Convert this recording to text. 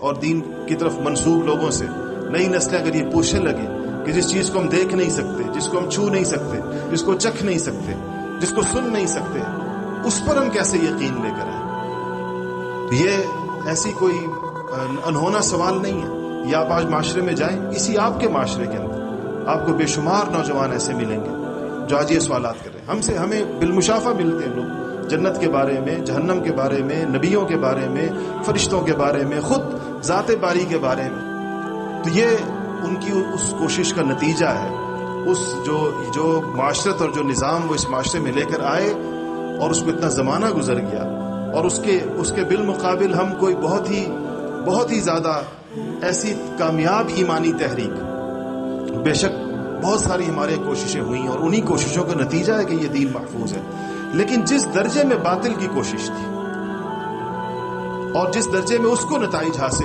اور دین کی طرف منسوب لوگوں سے نئی نسلیں اگر یہ پوچھنے لگیں کہ جس چیز کو ہم دیکھ نہیں سکتے، جس کو ہم چھو نہیں سکتے، جس کو چکھ نہیں سکتے، جس کو سن نہیں سکتے، اس پر ہم کیسے یقین لے کر آئیں؟ یہ ایسی کوئی انہونا سوال نہیں ہے۔ یا آپ آج معاشرے میں جائیں، اسی آپ کے معاشرے کے اندر آپ کو بے شمار نوجوان ایسے ملیں گے جو آج یہ سوالات کر رہے ہیں۔ ہمیں بالمشافہ ملتے ہیں لوگ جنت کے بارے میں، جہنم کے بارے میں، نبیوں کے بارے میں، فرشتوں کے بارے میں، خود ذات باری کے بارے میں۔ تو یہ ان کی اس کوشش کا نتیجہ ہے، اس جو معاشرت اور جو نظام وہ اس معاشرے میں لے کر آئے، اور اس میں اتنا زمانہ گزر گیا، اور اس کے بالمقابل ہم کوئی بہت ہی زیادہ ایسی کامیاب ایمانی تحریک، بے شک بہت ساری ہمارے کوششیں ہوئیں، اور انہی کوششوں کا نتیجہ ہے کہ یہ دین محفوظ ہے۔ لیکن جس درجے میں باطل کی کوشش تھی اور جس درجے میں اس کو نتائج حاصل